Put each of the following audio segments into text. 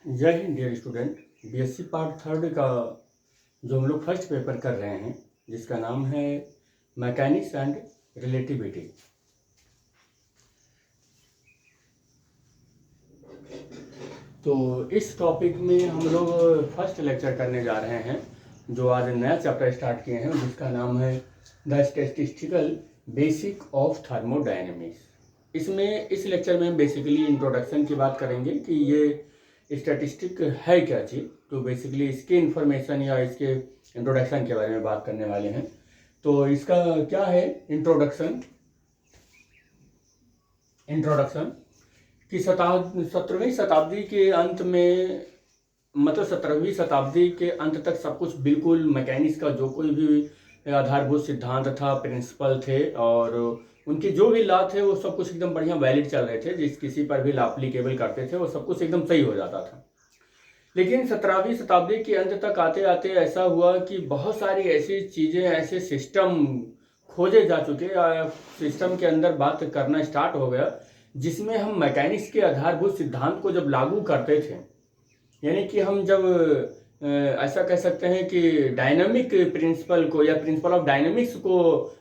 जय Hind dear student. BSc part third का जो हम लोग फर्स्ट पेपर कर रहे हैं जिसका नाम है मैकेनिक्स एंड रिलेटिविटी। तो इस टॉपिक में हम लोग फर्स्ट लेक्चर करने जा रहे हैं जो आज नया चैप्टर स्टार्ट किए हैं जिसका नाम है the statistical basic of thermodynamics. इसमें इस लेक्चर में हम बेसिकली इंट्रोडक्शन की बात करेंगे कि ये स्टैटिस्टिक है क्या चीज़। तो बेसिकली इसके इंफॉर्मेशन या इसके इंट्रोडक्शन के बारे में बात करने वाले हैं। तो इसका क्या है इंट्रोडक्शन कि 17वीं शताब्दी के अंत में, मतलब 17वीं शताब्दी के अंत तक सब कुछ बिल्कुल मैकेनिक्स का जो कोई भी आधारभूत सिद्धांत था, प्रिंसिपल थे और उनके जो भी लॉ थे वो सब कुछ एकदम बढ़िया वैलिड चल रहे थे। जिस किसी पर भी लॉ अप्लीकेबल करते थे वो सब कुछ एकदम सही हो जाता था। लेकिन 17वीं शताब्दी के अंत तक आते आते ऐसा हुआ कि बहुत सारी ऐसी चीज़ें, ऐसे सिस्टम खोजे जा चुके, सिस्टम के अंदर बात करना स्टार्ट हो गया जिसमें हम मैकेनिक्स के आधारभूत सिद्धांत को जब लागू करते थे, यानी कि हम जब ऐसा कह सकते हैं कि डायनामिक प्रिंसिपल को या प्रिंसिपल ऑफ डायनामिक्स को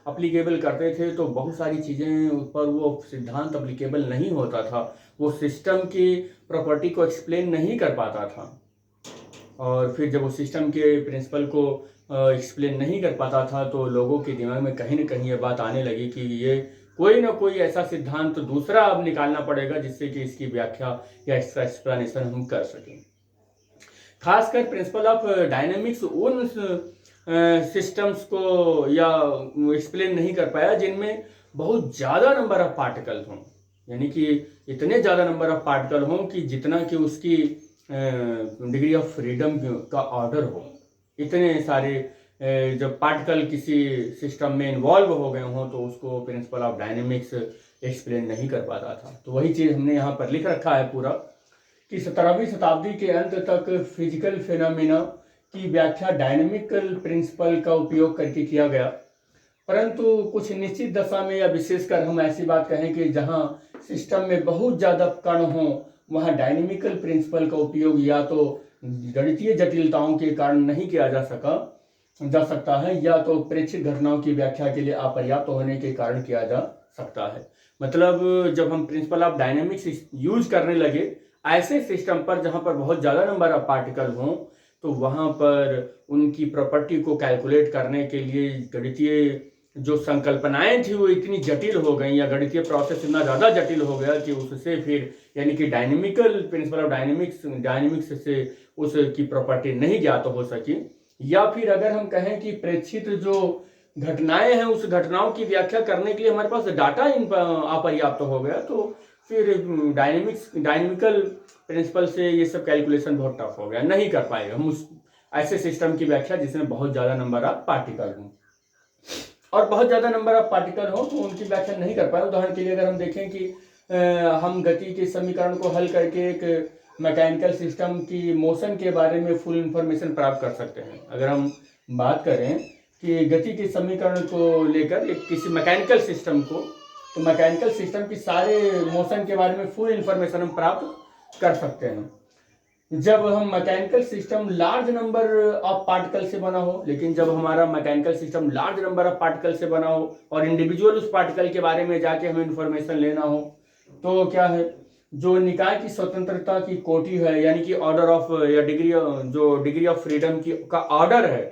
अप्लीकेबल करते थे, तो बहुत सारी चीज़ें पर वो सिद्धांत अप्लीकेबल नहीं होता था। वो सिस्टम की प्रॉपर्टी को एक्सप्लेन नहीं कर पाता था। और फिर जब वो सिस्टम के प्रिंसिपल को एक्सप्लेन नहीं कर पाता था तो लोगों के दिमाग में कहीं ना कहीं ये बात आने लगी कि ये कोई ना कोई ऐसा सिद्धांत दूसरा अब निकालना पड़ेगा जिससे कि इसकी व्याख्या या इसका एक्सप्लेनेशन हम कर सकें। खासकर प्रिंसिपल ऑफ डायनेमिक्स उन सिस्टम्स को या एक्सप्लेन नहीं कर पाया जिनमें बहुत ज़्यादा नंबर ऑफ पार्टिकल हों, यानी कि इतने ज़्यादा नंबर ऑफ पार्टिकल हों कि जितना कि उसकी डिग्री ऑफ फ्रीडम का ऑर्डर हो। इतने सारे जब पार्टिकल किसी सिस्टम में इन्वॉल्व हो गए हों तो उसको प्रिंसिपल ऑफ डायनेमिक्स एक्सप्लेन नहीं कर पाता था। तो वही चीज़ हमने यहाँ पर लिख रखा है पूरा कि 17वीं शताब्दी के अंत तक फिजिकल फिनोमेना की व्याख्या डायनेमिकल प्रिंसिपल का उपयोग करके किया गया, परंतु कुछ निश्चित दशा में या विशेषकर हम ऐसी बात कहें कि जहां सिस्टम में बहुत ज़्यादा कण हों वहां डायनेमिकल प्रिंसिपल का उपयोग या तो गणितीय जटिलताओं के कारण नहीं किया जा सकता है या तो प्रेक्षित घटनाओं की व्याख्या के लिए अपर्याप्त होने के कारण किया जा सकता है। मतलब जब हम प्रिंसिपल ऑफ डायनेमिक्स यूज करने लगे ऐसे सिस्टम पर जहां पर बहुत ज़्यादा नंबर ऑफ पार्टिकल हों तो वहां पर उनकी प्रॉपर्टी को कैलकुलेट करने के लिए गणितीय जो संकल्पनाएं थी वो इतनी जटिल हो गई या गणितीय प्रोसेस इतना ज़्यादा जटिल हो गया कि उससे फिर यानी कि डायनेमिकल प्रिंसिपल ऑफ डायनेमिक्स से उसकी प्रॉपर्टी नहीं ज्ञात हो सकी। या फिर अगर हम कहें कि प्रेक्षित जो घटनाएं हैं उस घटनाओं की व्याख्या करने के लिए हमारे पास डाटा अपर्याप्त हो गया, तो फिर डायनेमिकल प्रिंसिपल से ये सब कैलकुलेशन बहुत टफ हो गया, नहीं कर पाएगा हम उस ऐसे सिस्टम की व्याख्या जिसमें बहुत ज़्यादा नंबर ऑफ पार्टिकल हों। और बहुत ज़्यादा नंबर ऑफ पार्टिकल हो तो उनकी व्याख्या नहीं कर पाए। उदाहरण के लिए अगर हम देखें कि हम गति के समीकरण को हल करके एक मैकेनिकल सिस्टम की मोशन के बारे में फुल इंफॉर्मेशन प्राप्त कर सकते हैं। अगर हम बात करें कि गति के समीकरण को लेकर एक किसी मैकेनिकल सिस्टम को, तो मैकेनिकल सिस्टम की सारे मोशन के बारे में फुल इंफॉर्मेशन हम प्राप्त कर सकते हैं जब हम mechanical system large number of particle से बना हो। लेकिन जब हमारा mechanical system large number of particle से बना हो और इंडिविजुअल उस पार्टिकल के बारे में जाके हमें इंफॉर्मेशन लेना हो तो क्या है, जो निकाय की स्वतंत्रता की कोटि है यानी कि ऑर्डर ऑफ या डिग्री ऑफ फ्रीडम की का ऑर्डर है,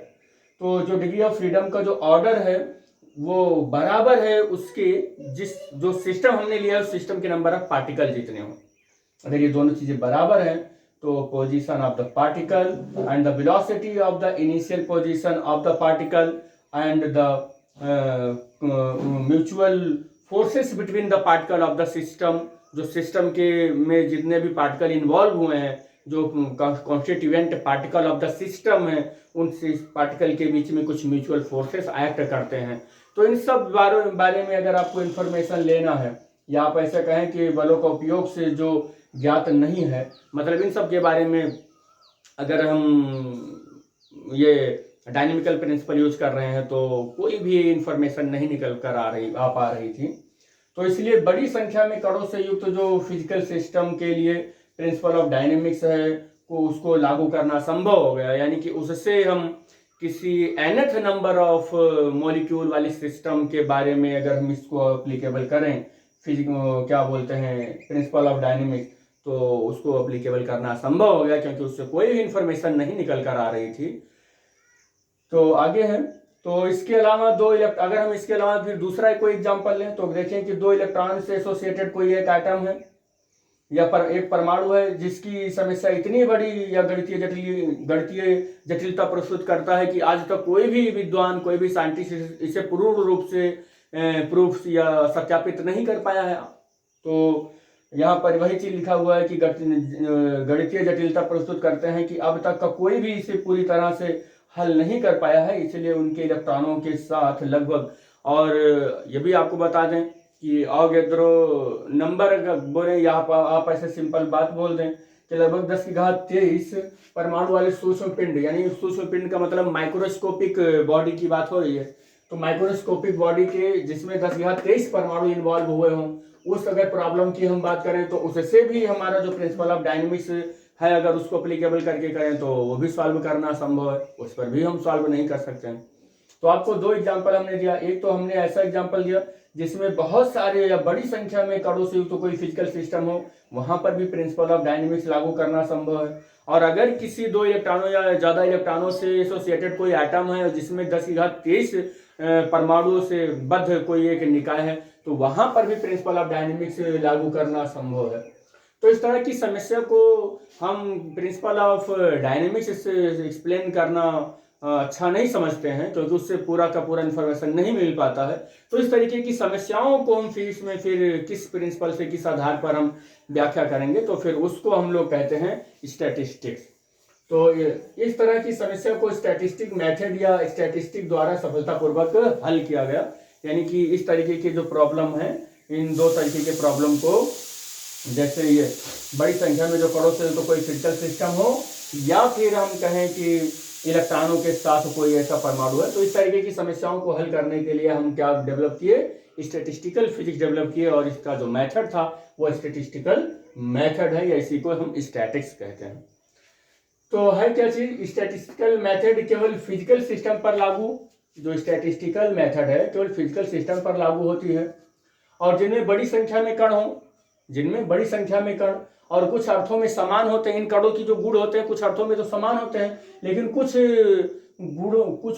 तो जो डिग्री ऑफ फ्रीडम का जो ऑर्डर है वो बराबर है उसके जो सिस्टम हमने लिया है उस सिस्टम के नंबर ऑफ पार्टिकल जितने हों। अगर ये दोनों चीजें बराबर हैं तो position of the particle and the velocity of the initial position of the particle and the mutual forces between the particle of the system, जो सिस्टम के में जितने भी पार्टिकल इन्वॉल्व हुए हैं, जो constituent particle of the system है, उन पार्टिकल के बीच में कुछ म्यूचुअल फोर्सेस एक्ट करते हैं। तो इन सब बारे में अगर आपको इन्फॉर्मेशन लेना है या आप ऐसा कहें कि बलों का उपयोग से जो ज्ञात नहीं है, मतलब इन सब के बारे में अगर हम ये डायनेमिकल प्रिंसिपल यूज कर रहे हैं तो कोई भी इंफॉर्मेशन नहीं निकल कर आ पा रही थी। तो इसलिए बड़ी संख्या में कणों से युक्त जो फिजिकल सिस्टम के लिए प्रिंसिपल ऑफ डायनेमिक्स है को उसको लागू करना संभव हो गया, यानी कि उससे हम किसी nth नंबर ऑफ मॉलिक्यूल वाली सिस्टम के बारे में अगर हम इसको एप्लीकेबल करें, फिजिक क्या बोलते हैं प्रिंसिपल ऑफ डायनेमिक्स, तो उसको एप्लीकेबल करना संभव हो गया, क्योंकि उससे कोई भी इंफॉर्मेशन नहीं निकल कर आ रही थी। तो आगे है, तो इसके अलावा अगर हम इसके अलावा फिर दूसरा कोई एग्जांपल लें तो देखें कि 2 इलेक्ट्रॉन से एसोसिएटेड कोई एक एटम है या एक परमाणु है जिसकी समस्या इतनी बड़ी या गणितीय जटिलता प्रस्तुत करता है कि आज तक कोई भी विद्वान, कोई भी साइंटिस्ट इसे पूर्ण रूप से प्रूफ या सत्यापित नहीं कर पाया है। तो यहाँ पर वही चीज लिखा हुआ है कि गणितीय जटिलता प्रस्तुत करते हैं कि अब तक का कोई भी इसे पूरी तरह से हल नहीं कर पाया है, इसलिए उनके इलेक्ट्रॉनों के साथ लगभग, और ये भी आपको बता दें कि अवोगाद्रो नंबर बोले या आप ऐसे सिंपल बात बोल दें कि लगभग 10⁻23 परमाणु वाले सूक्ष्म पिंड, यानी सूक्ष्म पिंड का मतलब माइक्रोस्कोपिक बॉडी की बात हो रही है, तो माइक्रोस्कोपिक बॉडी के जिसमें 10⁻23 परमाणु इन्वॉल्व हुए हों, उस अगर प्रॉब्लम की हम बात करें तो उससे भी हमारा जो प्रिंसिपल ऑफ डायनेमिक्स है अगर उसको अप्लीकेबल करके करें तो वो भी सॉल्व करना संभव है, उस पर भी हम सॉल्व नहीं कर सकते हैं। तो आपको 2 एग्जाम्पल हमने दिया, एक तो हमने ऐसा एग्जाम्पल दिया जिसमें बहुत सारे या बड़ी संख्या में कणों से युक्त कोई फिजिकल सिस्टम हो, वहां पर भी प्रिंसिपल ऑफ डायनेमिक्स लागू करना संभव है। और अगर किसी 2 इलेक्ट्रॉनों या ज्यादा इलेक्ट्रॉनों से एसोसिएटेड कोई एटम है जिसमें 10⁻23 परमाणुओं से बद्ध कोई एक निकाय है, तो वहां पर भी प्रिंसिपल ऑफ डायनेमिक्स लागू करना संभव है। तो इस तरह की समस्या को हम प्रिंसिपल ऑफ डायनेमिक्स से एक्सप्लेन करना अच्छा नहीं समझते हैं, क्योंकि उससे पूरा का पूरा इन्फॉर्मेशन नहीं मिल पाता है। तो इस तरीके की समस्याओं को हम फिर किस प्रिंसिपल से, किस आधार पर हम व्याख्या करेंगे, तो फिर उसको हम लोग कहते हैं स्टैटिस्टिक्स। तो इस तरह की समस्या को स्टैटिस्टिक मेथड या स्टैटिस्टिक द्वारा सफलतापूर्वक हल किया गया, यानी कि इस तरीके की जो प्रॉब्लम है, इन 2 तरीके के प्रॉब्लम को, जैसे ये बड़ी संख्या में जो कणों से तो कोई फिजिकल सिस्टम हो, या फिर हम कहें कि इलेक्ट्रॉनों के साथ कोई ऐसा परमाणु है, तो इस तरीके की समस्याओं को हल करने के लिए हम क्या डेवलप किए, स्टैटिस्टिकल फिजिक्स डेवलप किए, और इसका जो मेथड था वो स्टैटिस्टिकल मेथड है, या इसी को हम स्टैटिक्स कहते हैं। तो है क्या चीज, स्टैटिस्टिकल मेथड केवल फिजिकल सिस्टम पर लागू, जो स्टैटिस्टिकल मेथड है केवल फिजिकल सिस्टम पर लागू होती है, और जिनमें बड़ी संख्या में कण हो, जिनमें बड़ी संख्या में कण और कुछ अर्थों में समान होते हैं। इन कणों की जो गुण होते हैं कुछ अर्थों में तो समान होते हैं, लेकिन कुछ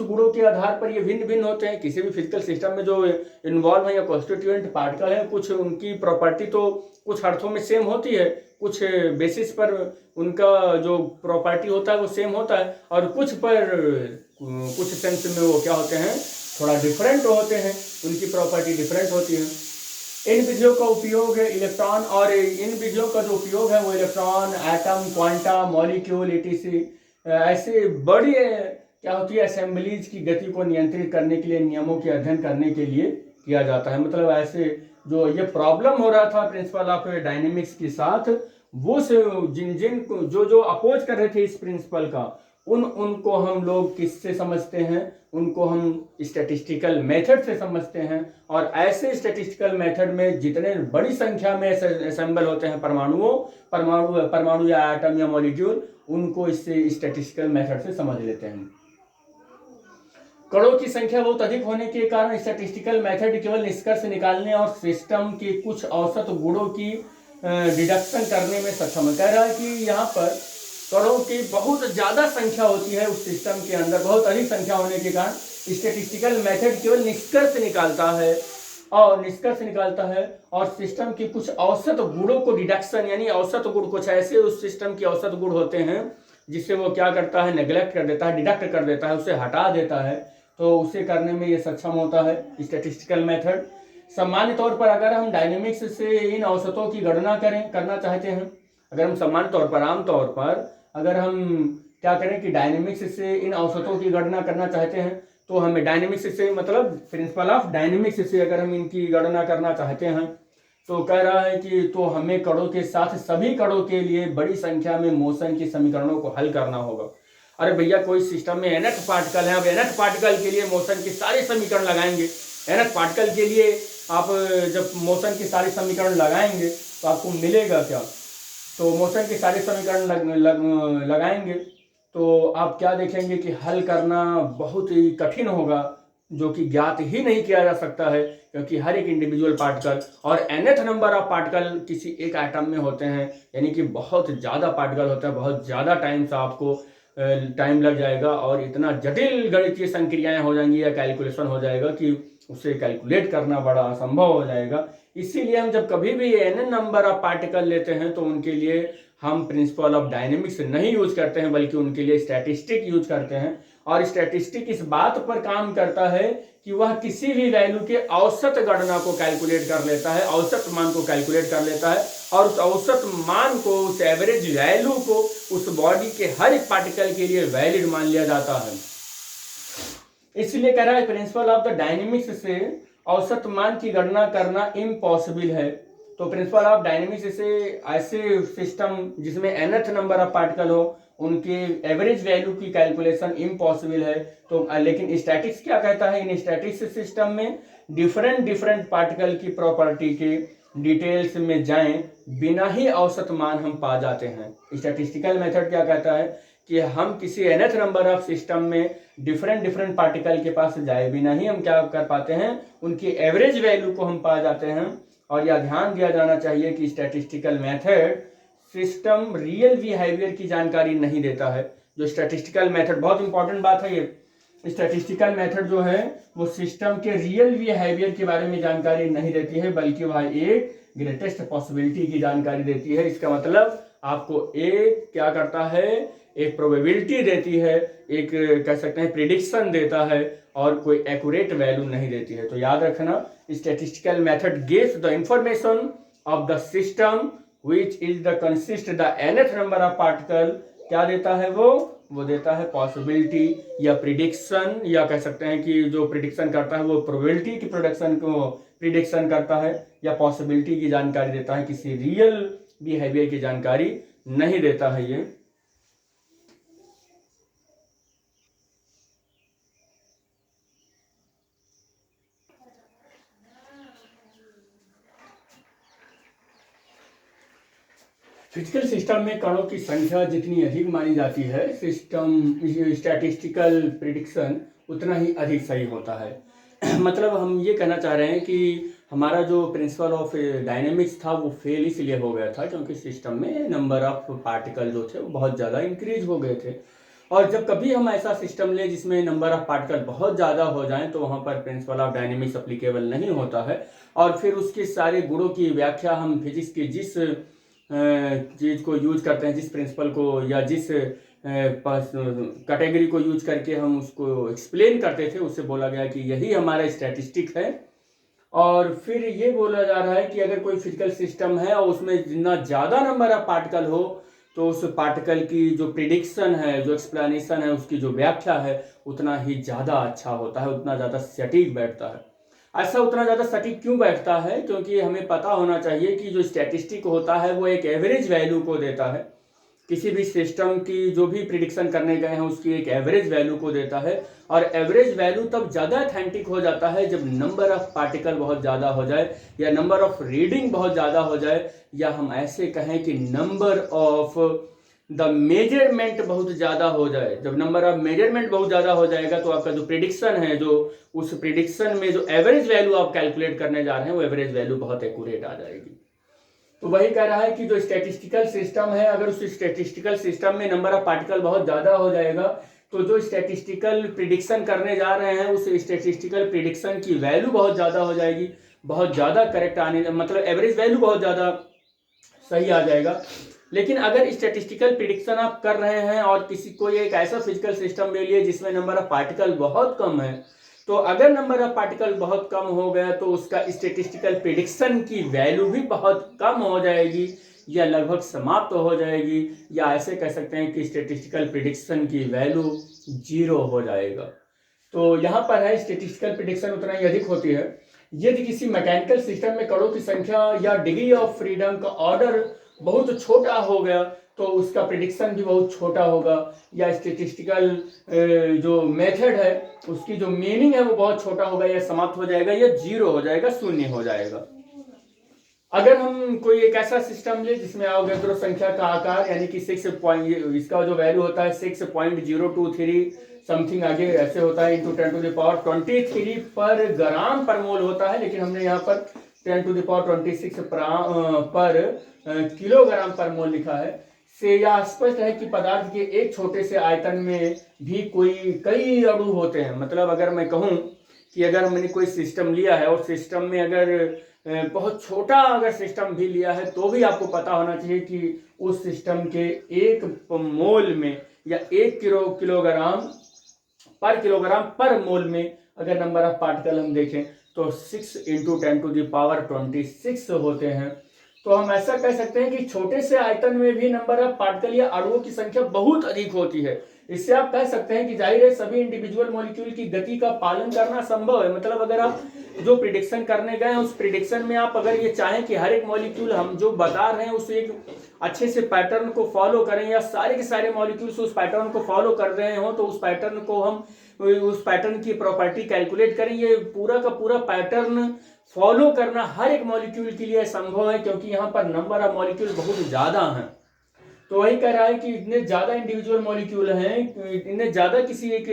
गुणों के आधार पर ये भिन्न भिन्न होते हैं। किसी भी फिजिकल सिस्टम में जो इन्वॉल्व है या कॉन्स्टिट्यूएंट पार्टिकल है, कुछ उनकी प्रॉपर्टी तो कुछ अर्थों में सेम होती है, कुछ बेसिस पर उनका जो प्रॉपर्टी होता है वो सेम होता है, और कुछ सेंस में वो क्या होते हैं, थोड़ा डिफरेंट होते हैं, उनकी प्रॉपर्टी डिफरेंट होती है। इन विधियों का उपयोग इलेक्ट्रॉन, और इन विधियों का जो उपयोग है वो electron, atom, quanta, molecule, etc ऐसे बड़ी क्या होती है असेंबलीज की गति को नियंत्रित करने के लिए, नियमों के अध्ययन करने के लिए किया जाता है। मतलब ऐसे जो ये प्रॉब्लम हो रहा था प्रिंसिपल ऑफ डायनेमिक्स के साथ, वो जो अपोज कर रहे थे इस प्रिंसिपल का, उनको हम लोग किससे समझते हैं, उनको हम स्टैटिस्टिकल मेथड से समझते हैं। और ऐसे स्टैटिस्टिकल मेथड में जितने बड़ी संख्या में असेंबल होते हैं परमाणु या एटम या मॉलिक्यूल, उनको इससे स्टैटिस्टिकल मेथड से समझ लेते हैं। कणों की संख्या बहुत अधिक होने के कारण स्टैटिस्टिकल मेथड केवल निष्कर्ष निकालने और सिस्टम के कुछ औसत गुणों की डिडक्शन करने में सक्षम है। कह रहा है कि यहाँ पर कणों की बहुत ज्यादा संख्या होती है उस सिस्टम के अंदर, बहुत अधिक संख्या होने के कारण स्टैटिस्टिकल मेथड केवल निष्कर्ष निकालता है और सिस्टम के कुछ औसत गुणों को डिडक्शन, यानी औसत गुण, कुछ ऐसे उस सिस्टम के औसत गुण होते हैं जिससे वो क्या करता है, नेग्लेक्ट कर देता है, डिडक्ट कर देता है, उसे हटा देता है। तो उसे करने में ये सक्षम होता है स्टैटिस्टिकल मेथड। सामान्य तौर पर अगर हम डायनेमिक्स से इन औसतों की गणना करना चाहते हैं, अगर हम सामान्य तौर पर, आमतौर पर अगर हम क्या करें कि डायनेमिक्स से इन औसतों की गणना करना चाहते हैं, तो हमें डायनेमिक्स से मतलब प्रिंसिपल ऑफ डायनेमिक्स से अगर हम इनकी गणना करना चाहते हैं, तो कह रहा है कि तो हमें कणों के साथ सभी कणों के लिए बड़ी संख्या में मोशन के समीकरणों को हल करना होगा। अरे भैया, कोई सिस्टम में nth पार्टिकल है, अब nth पार्टिकल के लिए मोशन के सारे समीकरण लगाएंगे। nth पार्टिकल के लिए आप जब मोशन के सारे समीकरण लगाएंगे तो आपको मिलेगा क्या? तो मोशन के सारे समीकरण लगाएंगे तो आप क्या देखेंगे कि हल करना बहुत ही कठिन होगा, जो कि ज्ञात ही नहीं किया जा सकता है, क्योंकि हर एक इंडिविजुअल पार्टिकल और nth नंबर ऑफ पार्टिकल किसी एक एटम में होते हैं, यानी कि बहुत ज़्यादा पार्टिकल होता है, बहुत ज़्यादा टाइम से आपको टाइम लग जाएगा और इतना जटिल गणितीय संक्रियाएं हो जाएंगी या कैलकुलेशन हो जाएगा कि उसे कैलकुलेट करना बड़ा असंभव हो जाएगा। इसीलिए हम जब कभी भी n नंबर ऑफ पार्टिकल लेते हैं तो उनके लिए हम प्रिंसिपल ऑफ डायनेमिक्स नहीं यूज करते हैं, बल्कि उनके लिए स्टैटिस्टिक यूज करते हैं। और स्टैटिस्टिक इस बात पर काम करता है कि वह किसी भी वैल्यू के औसत गणना को कैलकुलेट कर लेता है, औसत मान को कैलकुलेट कर लेता है और उस औसत मान को, उस एवरेज वैल्यू को उस बॉडी के हर एक पार्टिकल के लिए वैलिड मान लिया जाता है। इसलिए कह रहा है प्रिंसिपल ऑफ द डायनेमिक्स से औसत मान की गणना करना इम्पॉसिबल है। तो प्रिंसिपल ऑफ डायनेमिक्स से ऐसे सिस्टम जिसमें nth नंबर ऑफ पार्टिकल हो उनके एवरेज वैल्यू की कैलकुलेशन इम्पॉसिबल है। तो लेकिन स्टैटिक्स क्या कहता है, इन स्टैटिक्स सिस्टम में डिफरेंट पार्टिकल की प्रॉपर्टी के डिटेल्स में जाएं बिना ही औसत मान हम पा जाते हैं। स्टैटिस्टिकल मेथड क्या कहता है कि हम किसी nth नंबर ऑफ सिस्टम में डिफरेंट पार्टिकल के पास जाए बिना ही हम क्या कर पाते हैं, उनकी एवरेज वैल्यू को हम पा जाते हैं। और यह ध्यान दिया जाना चाहिए कि statistical method system real behaviour की जानकारी नहीं देता है। जो स्टैटिस्टिकल मेथड, बहुत इंपॉर्टेंट बात है ये, स्टैटिस्टिकल मेथड जो है वो सिस्टम के रियल बिहेवियर के बारे में जानकारी नहीं देती है, बल्कि वह एक ग्रेटेस्ट पॉसिबिलिटी की जानकारी देती है। इसका मतलब आपको एक क्या करता है, एक प्रोबेबिलिटी देती है, एक कह सकते हैं प्रिडिक्शन देता है और कोई एक्यूरेट वैल्यू नहीं देती है। तो याद रखना, statistical method gives the information of the system which is the consist the nth number of particle। क्या देता है वो देता है पॉसिबिलिटी या प्रिडिक्शन, या कह सकते हैं कि जो प्रिडिक्शन करता है वो प्रोबेबिलिटी की प्रोडक्शन को प्रिडिक्शन करता है या पॉसिबिलिटी की जानकारी देता है, किसी रियल बिहेवियर की जानकारी नहीं देता है ये। फिजिकल सिस्टम में कणों की संख्या जितनी अधिक मानी जाती है, सिस्टम स्टैटिस्टिकल प्रिडिक्शन उतना ही अधिक सही होता है। मतलब हम ये कहना चाह रहे हैं कि हमारा जो प्रिंसिपल ऑफ डायनेमिक्स था वो फेल इसलिए हो गया था क्योंकि सिस्टम में नंबर ऑफ पार्टिकल जो थे वो बहुत ज़्यादा इंक्रीज हो गए थे। और जब कभी हम ऐसा सिस्टम लें जिसमें नंबर ऑफ पार्टिकल बहुत ज़्यादा हो जाएं तो वहाँ पर प्रिंसिपल ऑफ डायनेमिक्स अप्लीकेबल नहीं होता है। और फिर उसके सारे गुणों की व्याख्या हम फिजिक्स के जिस चीज़ को यूज करते हैं, जिस प्रिंसिपल को या जिस कैटेगरी को यूज करके हम उसको एक्सप्लेन करते थे, उससे बोला गया कि यही हमारा स्टैटिस्टिक है। और फिर ये बोला जा रहा है कि अगर कोई फिजिकल सिस्टम है और उसमें जितना ज़्यादा नंबर ऑफ पार्टिकल हो तो उस पार्टिकल की जो प्रिडिक्शन है, जो एक्सप्लेनेशन है, उसकी जो व्याख्या है उतना ही ज़्यादा अच्छा होता है, उतना ज़्यादा सटीक बैठता है। ऐसा उतना ज़्यादा सटीक क्यों बैठता है? क्योंकि हमें पता होना चाहिए कि जो स्टैटिस्टिक होता है वो एक एवरेज वैल्यू को देता है। किसी भी सिस्टम की जो भी प्रिडिक्शन करने गए हैं उसकी एक एवरेज वैल्यू को देता है। और एवरेज वैल्यू तब ज़्यादा अथेंटिक हो जाता है जब नंबर ऑफ पार्टिकल बहुत ज़्यादा हो जाए या नंबर ऑफ रीडिंग बहुत ज़्यादा हो जाए, या हम ऐसे कहें कि नंबर ऑफ द मेजरमेंट बहुत ज़्यादा हो जाए। जब नंबर ऑफ मेजरमेंट बहुत ज़्यादा हो जाएगा तो आपका जो प्रिडिक्शन है, जो उस प्रिडिक्शन में जो एवरेज वैल्यू आप कैलकुलेट करने जा रहे हैं वो एवरेज वैल्यू बहुत एक्यूरेट आ जाएगी। तो वही कह रहा है कि जो स्टैटिस्टिकल सिस्टम है, अगर उस स्टैटिस्टिकल सिस्टम में नंबर ऑफ पार्टिकल बहुत ज़्यादा हो जाएगा तो जो स्टैटिस्टिकल प्रिडिक्शन करने जा रहे हैं उस स्टैटिस्टिकल प्रिडिक्शन की वैल्यू बहुत ज़्यादा हो जाएगी, बहुत ज़्यादा करेक्ट आने, मतलब एवरेज वैल्यू बहुत ज़्यादा सही आ जाएगा। लेकिन अगर स्टैटिस्टिकल प्रिडिक्शन आप कर रहे हैं और किसी कोई एक ऐसा फिजिकल सिस्टम ले लिए जिसमें नंबर ऑफ पार्टिकल बहुत कम है, तो अगर नंबर ऑफ पार्टिकल बहुत कम हो गया तो उसका स्टैटिस्टिकल प्रिडिक्शन की वैल्यू भी बहुत कम हो जाएगी या लगभग समाप्त हो जाएगी, या ऐसे कह सकते हैं कि स्टैटिस्टिकल प्रिडिक्शन की वैल्यू 0 हो जाएगा। तो यहाँ पर है स्टैटिस्टिकल प्रिडिक्शन उतना ही अधिक होती है यदि किसी मैकेनिकल सिस्टम में कणों की संख्या या डिग्री ऑफ फ्रीडम का ऑर्डर बहुत छोटा हो गया तो उसका प्रिडिक्शन भी बहुत छोटा होगा, या स्टैटिस्टिकल जो मेथड है उसकी जो मीनिंग है वो बहुत छोटा होगा या समाप्त हो जाएगा या 0 हो जाएगा, शून्य हो जाएगा। अगर हम कोई एक ऐसा सिस्टम ले जिसमें अवोगाद्रो संख्या का आकार यानी कि 6 पॉइंट, इसका जो वैल्यू होता है 6.023 समथिंग आगे ऐसे होता है, इंटू 10⁻23 पर ग्राम पर मोल होता है, लेकिन हमने यहाँ पर 10⁻26 पर किलोग्राम पर मोल लिखा है। से यह स्पष्ट है कि पदार्थ के एक छोटे से आयतन में भी कई अणु होते हैं। मतलब अगर मैं कहूँ कि अगर मैंने कोई सिस्टम लिया है और सिस्टम में अगर बहुत छोटा अगर सिस्टम भी लिया है तो भी आपको पता होना चाहिए कि उस सिस्टम के एक मोल में या 1 किलोग्राम पर मोल में अगर नंबर ऑफ पार्टिकल हम देखें तो 6 × 10⁻26 होते हैं। तो हम ऐसा कह सकते हैं कि छोटे से आयतन में भी नंबर ऑफ पार्टिकल या अणुओं की संख्या बहुत अधिक होती है। इससे आप कह सकते हैं कि जाहिर है सभी इंडिविजुअल मॉलिक्यूल की गति का पालन करना संभव है। मतलब अगर आप जो प्रिडिक्शन करने गए उस प्रिडिक्शन में आप अगर ये चाहें कि हर एक मॉलिक्यूल हम जो बता रहे हैं उसे एक अच्छे से पैटर्न को फॉलो करें या सारे के सारे मॉलिक्यूल्स उस पैटर्न को फॉलो कर रहे हो तो उस पैटर्न को हम उस पैटर्न की प्रॉपर्टी कैलकुलेट करें, ये पूरा का पूरा पैटर्न फॉलो करना हर एक मॉलिक्यूल के लिए संभव है, क्योंकि यहाँ पर नंबर ऑफ मॉलिक्यूल बहुत ज्यादा हैं। तो वही कह रहा है कि इतने ज्यादा इंडिविजुअल मॉलिक्यूल हैं, इतने ज्यादा किसी एक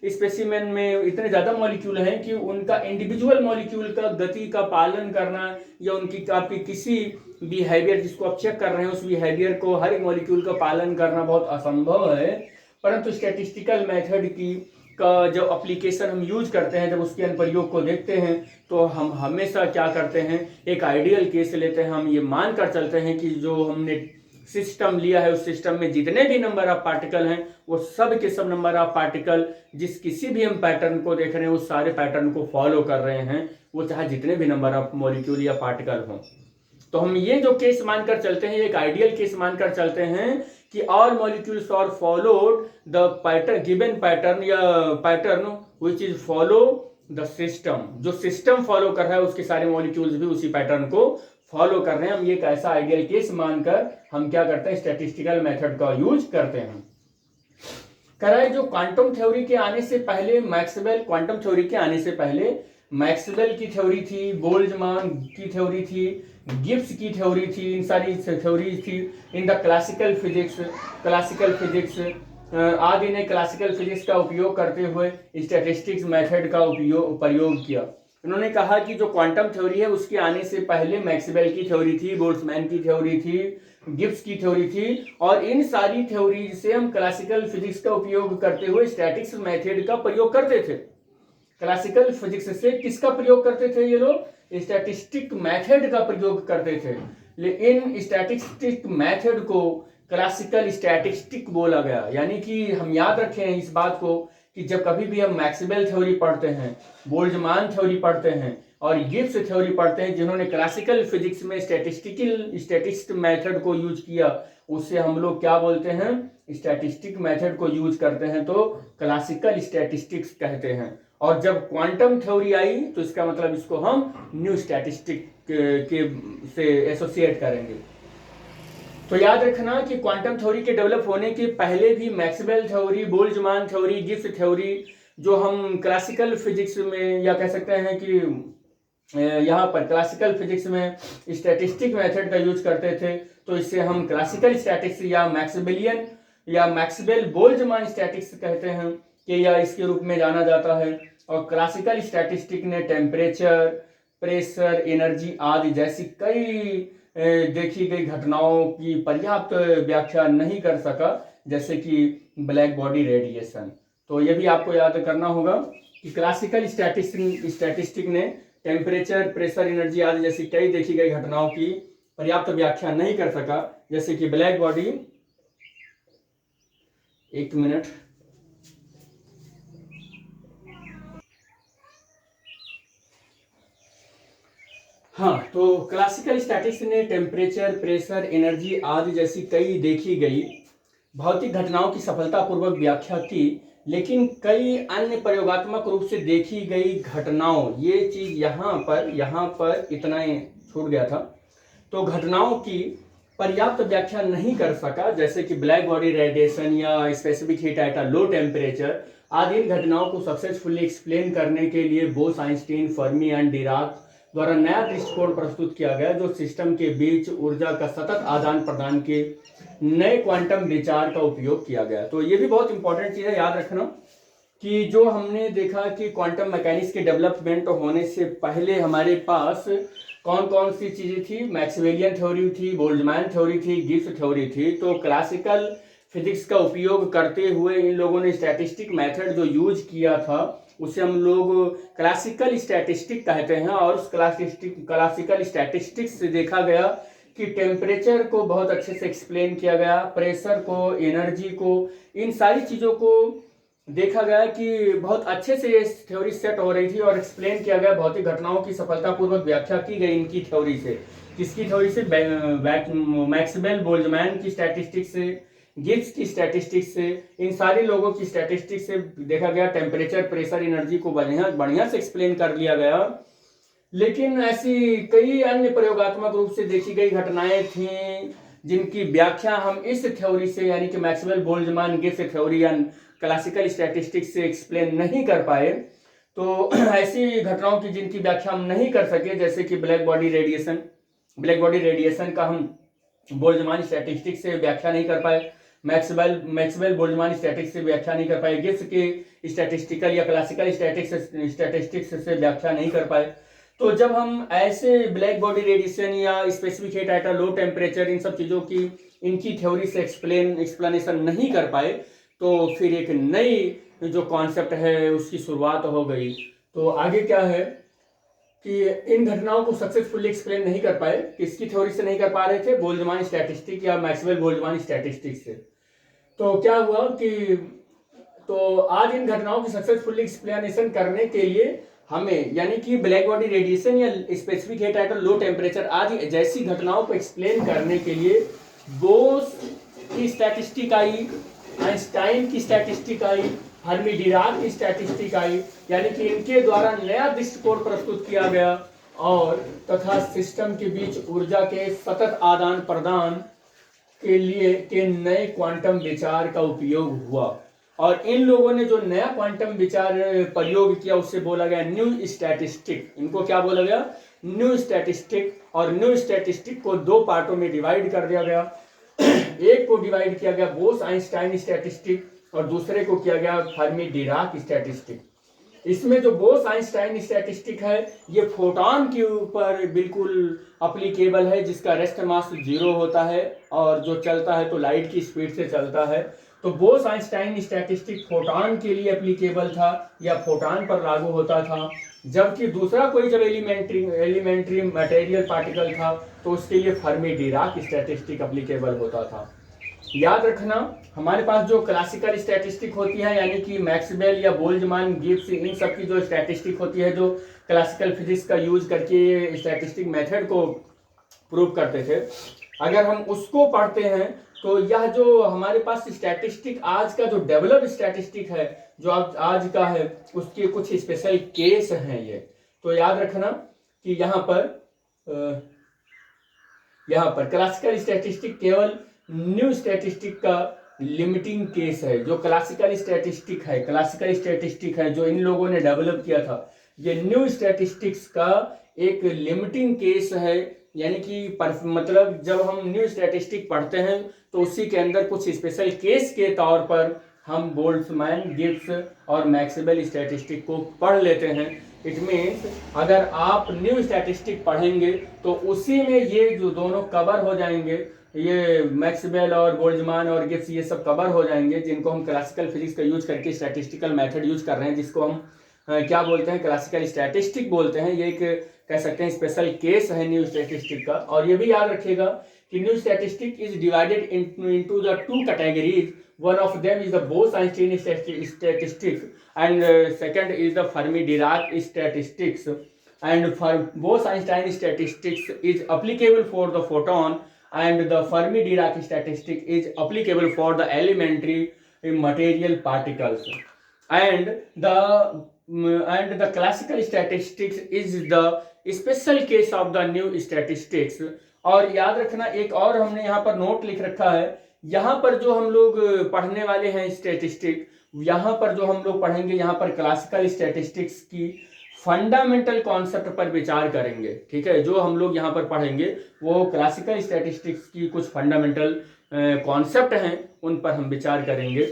स्पेसिमेन में इतने ज्यादा मॉलिक्यूल हैं कि उनका इंडिविजुअल मॉलिक्यूल का गति का पालन करना या उनकी आपकी किसी बिहेवियर जिसको आप चेक कर रहे हैं उस बिहेवियर को हर एक मॉलिक्यूल का पालन करना बहुत असंभव है। परंतु स्टैटिस्टिकल मेथड का जब एप्लीकेशन हम यूज करते हैं, जब उसके अनुप्रयोग को देखते हैं तो हम हमेशा क्या करते हैं, एक आइडियल केस लेते हैं। हम ये मान कर चलते हैं कि जो हमने सिस्टम लिया है उस सिस्टम में जितने भी नंबर ऑफ पार्टिकल हैं वो सब के सब नंबर ऑफ पार्टिकल जिस किसी भी हम पैटर्न को देख रहे हैं उस सारे पैटर्न को फॉलो कर रहे हैं, वो चाहे जितने भी नंबर ऑफ मॉलिक्यूल या पार्टिकल हों। तो हम ये जो केस मानकर चलते हैं, एक आइडियल केस मानकर चलते हैं कि all molecules are followed the pattern given pattern या pattern which is follow the system. जो सिस्टम फॉलो कर रहा है उसके सारे मॉलिक्यूल्स भी उसी पैटर्न को फॉलो कर रहे हैं। हम ये एक ऐसा आइडियल केस मानकर हम क्या करते हैं, स्टैटिस्टिकल मेथड का यूज करते हैं। कराए जो क्वांटम थ्योरी के आने से पहले क्वांटम थ्योरी के आने से पहले मैक्सवेल की थ्योरी थी, बोल्ट्जमान की थ्योरी थी, गिब्स की थ्योरी थी, इन सारी थ्योरीज थी। इन द क्लासिकल फिजिक्स आदि ने क्लासिकल फिजिक्स का उपयोग करते हुए स्टैटिस्टिक्स मेथड का प्रयोग किया। उन्होंने कहा कि जो क्वांटम थ्योरी है उसके आने से पहले मैक्सवेल की थ्योरी थी, बोल्ट्जमान की थ्योरी थी, गिब्स की थ्योरी थी, और इन सारी थ्योरीज से हम क्लासिकल फिजिक्स का उपयोग करते हुए स्टैटिक्स मेथड का प्रयोग करते थे। क्लासिकल फिजिक्स से किसका प्रयोग करते थे ये लोग, स्टैटिस्टिक मेथड का प्रयोग करते थे। लेकिन स्टैटिस्टिक मेथड को क्लासिकल स्टैटिस्टिक बोला गया। यानी कि हम याद रखें इस बात को कि जब कभी भी हम मैक्सवेल थ्योरी पढ़ते हैं, बोल्ट्जमान थ्योरी पढ़ते हैं और गिब्स थ्योरी पढ़ते हैं जिन्होंने क्लासिकल फिजिक्स में स्टैटिस्टिक मेथड को यूज किया, उससे हम लोग क्या बोलते हैं, स्टैटिस्टिक मेथड को यूज करते हैं तो क्लासिकल स्टैटिस्टिक्स कहते हैं। और जब क्वांटम थ्योरी आई तो इसका मतलब इसको हम न्यू स्टैटिस्टिक के से एसोसिएट करेंगे। तो याद रखना कि क्वांटम थ्योरी के डेवलप होने के पहले भी Maxwell theory, Boltzmann theory, Gibbs theory जो हम क्लासिकल फिजिक्स में या कह सकते हैं कि यहाँ पर क्लासिकल फिजिक्स में स्टैटिस्टिक मेथड का यूज करते थे, तो इससे हम क्लासिकल स्टैटिक्स या मैक्सवेलियन या मैक्सवेल बोल्ट्जमान स्टैटिक्स कहते हैं कि या इसके रूप में जाना जाता है। और क्लासिकल स्टैटिस्टिक ने टेम्परेचर, प्रेशर, एनर्जी आदि जैसी कई देखी गई घटनाओं की पर्याप्त व्याख्या नहीं कर सका, जैसे कि ब्लैक बॉडी रेडिएशन। तो ये भी आपको याद करना होगा कि क्लासिकल स्टैटिस्टिक ने टेम्परेचर, प्रेशर, एनर्जी आदि जैसी कई देखी गई घटनाओं की पर्याप्त व्याख्या नहीं कर सका, जैसे कि ब्लैक बॉडी। एक मिनट, हाँ, तो क्लासिकल स्टैटिक्स ने टेम्परेचर, प्रेशर, एनर्जी आदि जैसी कई देखी गई भौतिक घटनाओं की सफलतापूर्वक व्याख्या की, लेकिन कई अन्य प्रयोगात्मक रूप से देखी गई घटनाओं, ये चीज यहाँ पर इतना ही छूट गया था, तो घटनाओं की पर्याप्त व्याख्या नहीं कर सका, जैसे कि ब्लैक बॉडी रेडिएशन या specific heat at a low temperature आदि घटनाओं को सक्सेसफुली एक्सप्लेन करने के लिए Bose, Einstein, Fermi and Dirac द्वारा नया दृष्टिकोण प्रस्तुत किया गया जो सिस्टम के बीच ऊर्जा का सतत आदान प्रदान के नए क्वांटम विचार का उपयोग किया गया। तो ये भी बहुत इंपॉर्टेंट चीज़ है, याद रखना कि जो हमने देखा कि क्वांटम मैकेनिक्स के डेवलपमेंट होने से पहले हमारे पास कौन कौन सी चीज़ें थी, मैक्सवेलियन थ्योरी थी, बोल्ट्जमैन थ्योरी थी, गिब्स थ्योरी थी। तो क्लासिकल फिजिक्स का उपयोग करते हुए इन लोगों ने स्टैटिस्टिक मेथड जो यूज किया था उसे हम लोग क्लासिकल स्टैटिस्टिक कहते हैं। और उस क्लासिकल स्टैटिस्टिक्स से देखा गया कि टेम्परेचर को बहुत अच्छे से एक्सप्लेन किया गया, प्रेशर को, एनर्जी को, इन सारी चीज़ों को देखा गया कि बहुत अच्छे से ये थ्योरी सेट हो रही थी और एक्सप्लेन किया गया। भौतिक घटनाओं की सफलतापूर्वक व्याख्या की गई इनकी थ्योरी से। किसकी थ्योरी से? मैक्सवेल बोल्ट्जमैन की स्टैटिस्टिक्स से, गिब्स की स्टैटिस्टिक्स से, इन सारे लोगों की स्टैटिस्टिक्स से देखा गया टेम्परेचर, प्रेशर, एनर्जी को बढ़िया से एक्सप्लेन कर लिया गया। लेकिन ऐसी कई अन्य प्रयोगात्मक रूप से देखी गई घटनाएं थी जिनकी व्याख्या हम इस थ्योरी से यानी कि मैक्सवेल बोल्ट्जमैन गिब्स थ्योरी या क्लासिकल स्टैटिस्टिक्स से एक्सप्लेन नहीं कर पाए। तो ऐसी घटनाओं की जिनकी व्याख्या हम नहीं कर सके, जैसे कि ब्लैक बॉडी रेडिएशन का हम बोल्ट्जमैन स्टैटिस्टिक्स से व्याख्या नहीं कर पाए, मैक्सवेल बोल्ट्जमैन स्टैटिस्टिक्स से व्याख्या नहीं कर पाए, गिब्स के स्टैटिस्टिकल या क्लासिकल स्टैटिस्टिक्स से व्याख्या नहीं कर पाए। तो जब हम ऐसे ब्लैक बॉडी रेडिएशन या specific heat at low temperature, इन सब चीज़ों की इनकी थ्योरी से एक्सप्लेनेशन नहीं कर पाए, तो फिर एक नई जो कॉन्सेप्ट है उसकी शुरुआत हो गई। तो आगे क्या है कि इन घटनाओं को सक्सेसफुली एक्सप्लेन नहीं कर पाए। किसकी थ्योरी से नहीं कर पा रहे थे? बोल्ट्जमैन स्टैटिस्टिक या मैक्सवेल बोल्ट्जमैन स्टैटिस्टिक्स से। तो क्या हुआ कि तो आज इन घटनाओं की सक्सेसफुली एक्सप्लेनेशन करने के लिए हमें यानी कि ब्लैक बॉडी रेडिएशन या specific heat at low temperature आदि जैसी घटनाओं को एक्सप्लेन करने के लिए बोस की स्टैटिस्टिक आई, आइंस्टाइन की स्टैटिस्टिक आई, फर्मी डिराक की स्टैटिस्टिक आई, यानी कि इनके द्वारा नया दृष्टिकोण प्रस्तुत किया गया और तथा सिस्टम के बीच ऊर्जा के सतत आदान प्रदान के लिए के नए क्वांटम विचार का उपयोग हुआ। और इन लोगों ने जो नया क्वांटम विचार प्रयोग किया उससे बोला गया न्यू स्टैटिस्टिक। इनको क्या बोला गया? New statistic. और न्यू स्टैटिस्टिक को दो पार्टों में डिवाइड कर दिया गया। एक को डिवाइड किया गया बोस आइंस्टाइन स्टैटिस्टिक और दूसरे को किया गया फर्मी डिराक स्टैटिस्टिक। इसमें जो बोस आइंस्टाइन स्टैटिस्टिक है ये फोटॉन के ऊपर बिल्कुल अप्लीकेबल है, जिसका रेस्ट मास 0 होता है और जो चलता है तो लाइट की स्पीड से चलता है। तो बोस आइंस्टाइन स्टैटिस्टिक फोटॉन के लिए एप्लीकेबल था या फोटॉन पर लागू होता था, जबकि दूसरा कोई जब एलिमेंट्री मटेरियल पार्टिकल था तो उसके लिए फर्मी डिराक स्टैटिस्टिक एप्लीकेबल होता था। याद रखना हमारे पास जो क्लासिकल स्टैटिस्टिक होती है यानी कि मैक्सवेल या बोल्ट्जमैन गिब्स इन सब की जो स्टैटिस्टिक होती है जो क्लासिकल फिजिक्स का यूज करके स्टैटिस्टिक मेथड को प्रूव करते थे, अगर हम उसको पढ़ते हैं तो यह जो हमारे पास स्टैटिस्टिक आज का जो डेवलप स्टैटिस्टिक है जो आज का है उसके कुछ स्पेशल केस हैं ये। तो याद रखना कि यहाँ पर क्लासिकल स्टैटिस्टिक केवल न्यू स्टैटिस्टिक का लिमिटिंग केस है। जो क्लासिकल स्टैटिस्टिक है जो इन लोगों ने डेवलप किया था, ये न्यू स्टैटिस्टिक्स का एक लिमिटिंग केस है। यानी कि मतलब जब हम न्यू स्टैटिस्टिक पढ़ते हैं तो उसी के अंदर कुछ स्पेशल केस के तौर पर हम बोल्ट्जमैन, गिब्स और मैक्सवेल स्टैटिस्टिक को पढ़ लेते हैं। इट मीन्स अगर आप न्यू स्टैटिस्टिक पढ़ेंगे तो उसी में ये जो दोनों कवर हो जाएंगे, ये मैक्सवेल और बोल्ट्जमैन और गिब्स ये सब कवर हो जाएंगे, जिनको हम क्लासिकल फिजिक्स का यूज करके स्टैटिस्टिकल मेथड यूज कर रहे हैं, जिसको हम क्या बोलते हैं? क्लासिकल स्टैटिस्टिक बोलते हैं। ये एक कह सकते हैं स्पेशल केस है न्यू स्टैटिस्टिक का। और ये भी याद रखिएगा कि new statistic is divided into the two categories. One of them is the Bose Einstein statistics and second is the Fermi Dirac statistics. And boss Einstein statistics is applicable for the photon and the Fermi Dirac statistic is applicable for the elementary material particles. And the classical statistics is the special case of the new statistics. और याद रखना एक और हमने यहाँ पर note लिख रखा है, यहाँ पर जो हम लोग पढ़ने वाले हैं स्टैटिस्टिक, यहाँ पर जो हम लोग पढ़ेंगे यहाँ पर क्लासिकल स्टैटिस्टिक्स की फंडामेंटल कॉन्सेप्ट पर विचार करेंगे। ठीक है, जो हम लोग यहाँ पर पढ़ेंगे वो क्लासिकल स्टैटिस्टिक्स की कुछ फंडामेंटल कॉन्सेप्ट हैं, उन पर हम विचार करेंगे।